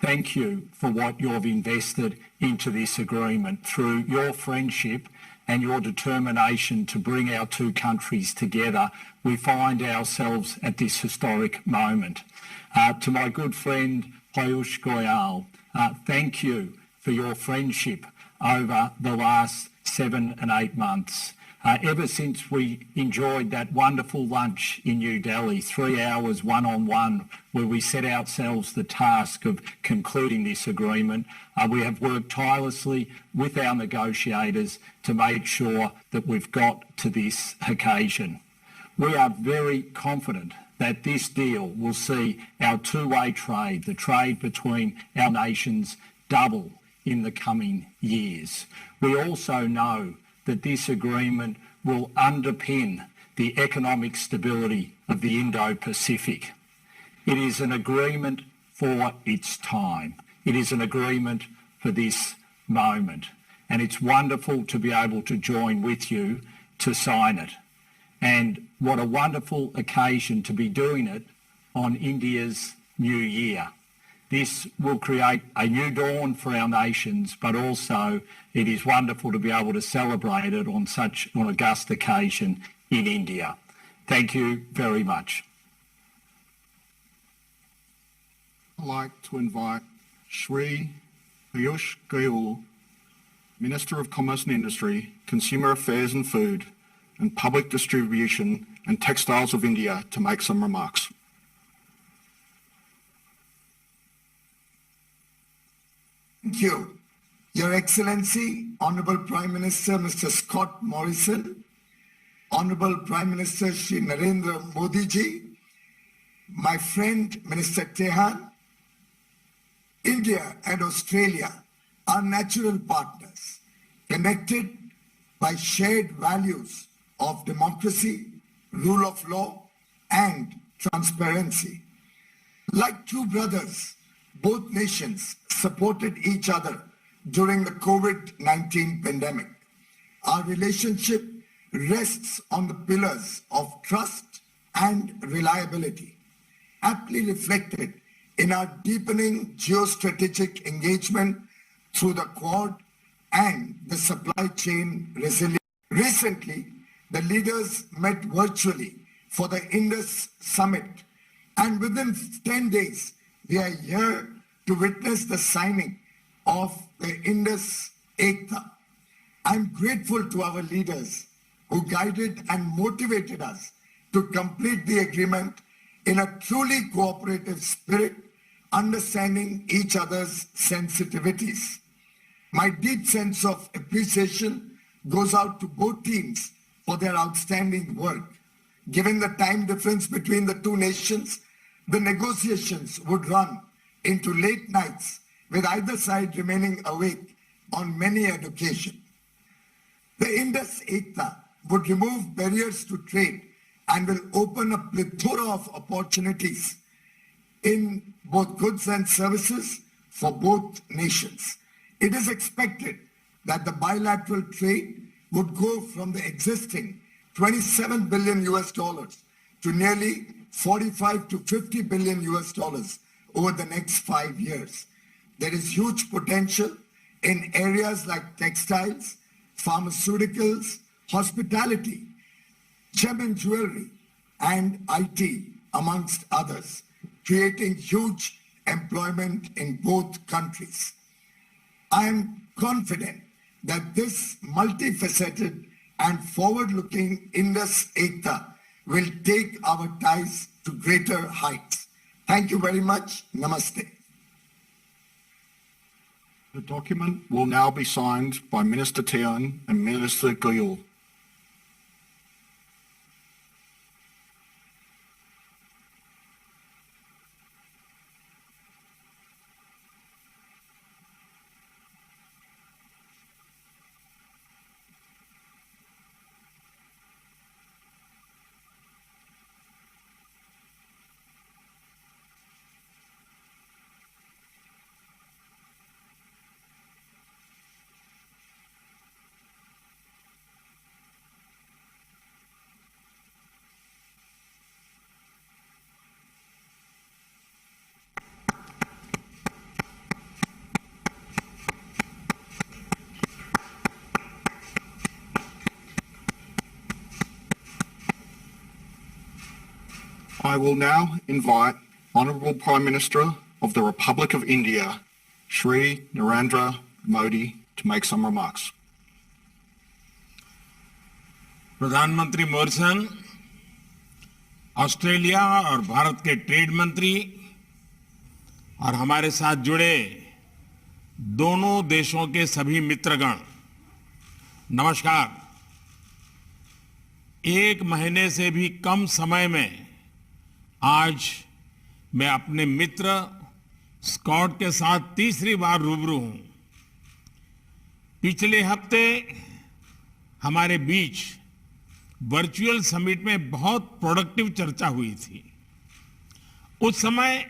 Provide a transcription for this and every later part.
Thank you for what you've invested into this agreement. Through your friendship and your determination to bring our two countries together, we find ourselves at this historic moment. To my good friend Piyush Goyal, thank you for your friendship over the last 7 and 8 months. Ever since we enjoyed that wonderful lunch in New Delhi, 3 hours one-on-one, where we set ourselves the task of concluding this agreement, we have worked tirelessly with our negotiators to make sure that we've got to this occasion. We are very confident that this deal will see our two-way trade, the trade between our nations, double in the coming years. We also know that this agreement will underpin the economic stability of the Indo-Pacific. It is an agreement for its time. It is an agreement for this moment. And it's wonderful to be able to join with you to sign it. And what a wonderful occasion to be doing it on India's New Year. This will create a new dawn for our nations, but also it is wonderful to be able to celebrate it on such an august occasion in India. Thank you very much. I'd like to invite Shri Piyush Goyal, Minister of Commerce and Industry, Consumer Affairs and Food, and Public Distribution and Textiles of India to make some remarks. Thank you. Your Excellency, Honourable Prime Minister Mr. Scott Morrison, Honourable Prime Minister Shri Narendra Modi ji, my friend Minister Tehan, India and Australia are natural partners, connected by shared values of democracy, rule of law, and transparency. Like two brothers, both nations supported each other during the COVID-19 pandemic. Our relationship rests on the pillars of trust and reliability, aptly reflected in our deepening geostrategic engagement through the Quad and the supply chain resilience. Recently, the leaders met virtually for the Indus Summit, and within 10 days, we are here to witness the signing of the Indus Ekta. I'm grateful to our leaders who guided and motivated us to complete the agreement in a truly cooperative spirit, understanding each other's sensitivities. My deep sense of appreciation goes out to both teams for their outstanding work. Given the time difference between the two nations, the negotiations would run into late nights, with either side remaining awake on many an occasion. The Indus Ekta would remove barriers to trade and will open a plethora of opportunities in both goods and services for both nations. It is expected that the bilateral trade would go from the existing 27 billion US dollars to nearly 45 to 50 billion US dollars over the next 5 years. There is huge potential in areas like textiles, pharmaceuticals, hospitality, gem and jewelry, and IT, amongst others, creating huge employment in both countries. I am confident that this multifaceted and forward-looking Indus Ekta will take our ties to greater heights. Thank you very much. Namaste. The document will now be signed by Minister Tehan and Minister Goyal. I will now invite Honourable Prime Minister of the Republic of India, Shri Narendra Modi, to make some remarks. प्रधानमंत्री Morrison, Australia और भारत के trade मंत्री और हमारे साथ जुड़े दोनों देशों के सभी मित्रगण, नमस्कार। एक महीने से भी कम समय में आज मैं अपने मित्र स्कॉट के साथ तीसरी बार रूबरू हूं। पिछले हफ्ते हमारे बीच वर्चुअल समिट में बहुत प्रोडक्टिव चर्चा हुई थी। उस समय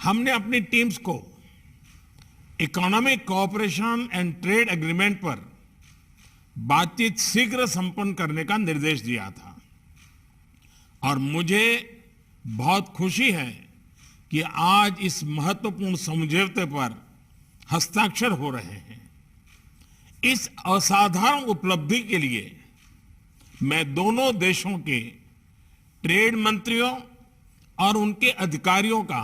हमने अपनी टीम्स को economic cooperation and trade agreement पर बातचीत शीघ्र संपन्न करने का निर्देश दिया था और मुझे बहुत खुशी है कि आज इस महत्वपूर्ण समझौते पर हस्ताक्षर हो रहे हैं। इस असाधारण उपलब्धि के लिए मैं दोनों देशों के ट्रेड मंत्रियों और उनके अधिकारियों का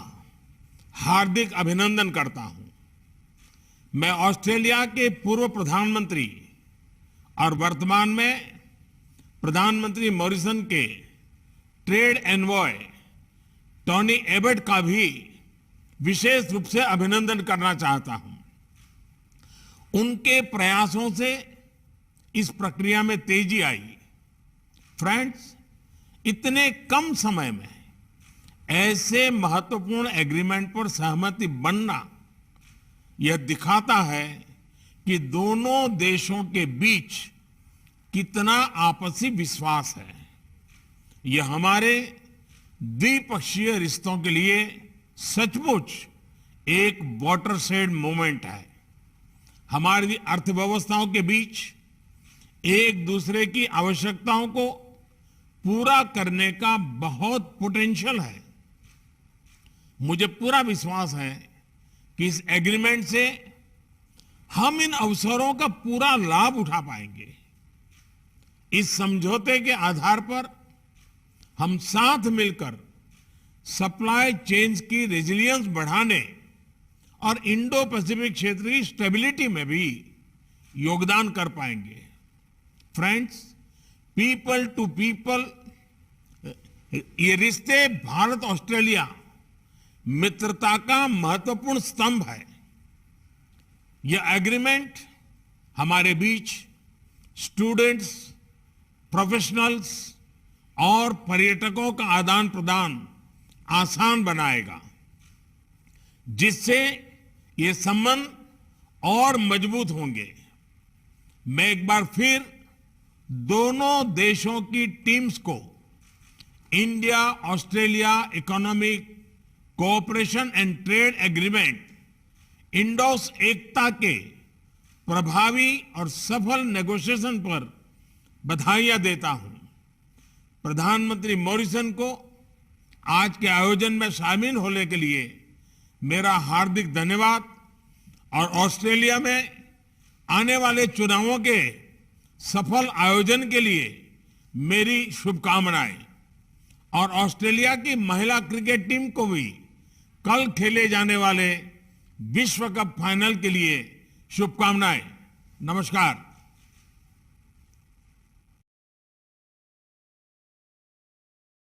हार्दिक अभिनंदन करता हूं। मैं ऑस्ट्रेलिया के पूर्व प्रधानमंत्री और वर्तमान में प्रधानमंत्री मॉरिसन के ट्रेड एनवॉय टोनी एबट का भी विशेष रूप से अभिनंदन करना चाहता हूं। उनके प्रयासों से इस प्रक्रिया में तेजी आई। फ्रेंड्स, इतने कम समय में ऐसे महत्वपूर्ण एग्रीमेंट पर सहमति बनना यह दिखाता है कि दोनों देशों के बीच कितना आपसी विश्वास है। यह हमारे द्विपक्षीय रिश्तों के लिए सचमुच एक वाटरशेड मोमेंट है। हमारी अर्थव्यवस्थाओं के बीच एक दूसरे की आवश्यकताओं को पूरा करने का बहुत पोटेंशियल है। मुझे पूरा विश्वास है कि इस एग्रीमेंट से हम इन अवसरों का पूरा लाभ उठा पाएंगे। इस समझौते के आधार पर हम साथ मिलकर सप्लाई चेन्स की रेजिलियंस बढ़ाने और इंडो पैसिफिक क्षेत्र की स्टेबिलिटी में भी योगदान कर पाएंगे। फ्रेंड्स, पीपल टू पीपल ये रिश्ते भारत ऑस्ट्रेलिया मित्रता का महत्वपूर्ण स्तंभ है। यह एग्रीमेंट हमारे बीच स्टूडेंट्स, प्रोफेशनल्स और पर्यटकों का आदान प्रदान आसान बनाएगा, जिससे ये संबंध और मजबूत होंगे। मैं एक बार फिर दोनों देशों की टीम्स को India Australia economic cooperation and trade agreement IndAus ECTA के प्रभावी और सफल नेगोशिएशन पर बधाइयां देता हूं। प्रधानमंत्री मॉरिसन को आज के आयोजन में शामिल होने के लिए मेरा हार्दिक धन्यवाद और ऑस्ट्रेलिया में आने वाले चुनावों के सफल आयोजन के लिए मेरी शुभकामनाएं और ऑस्ट्रेलिया की महिला क्रिकेट टीम को भी कल खेले जाने वाले विश्व कप फाइनल के लिए शुभकामनाएं। नमस्कार।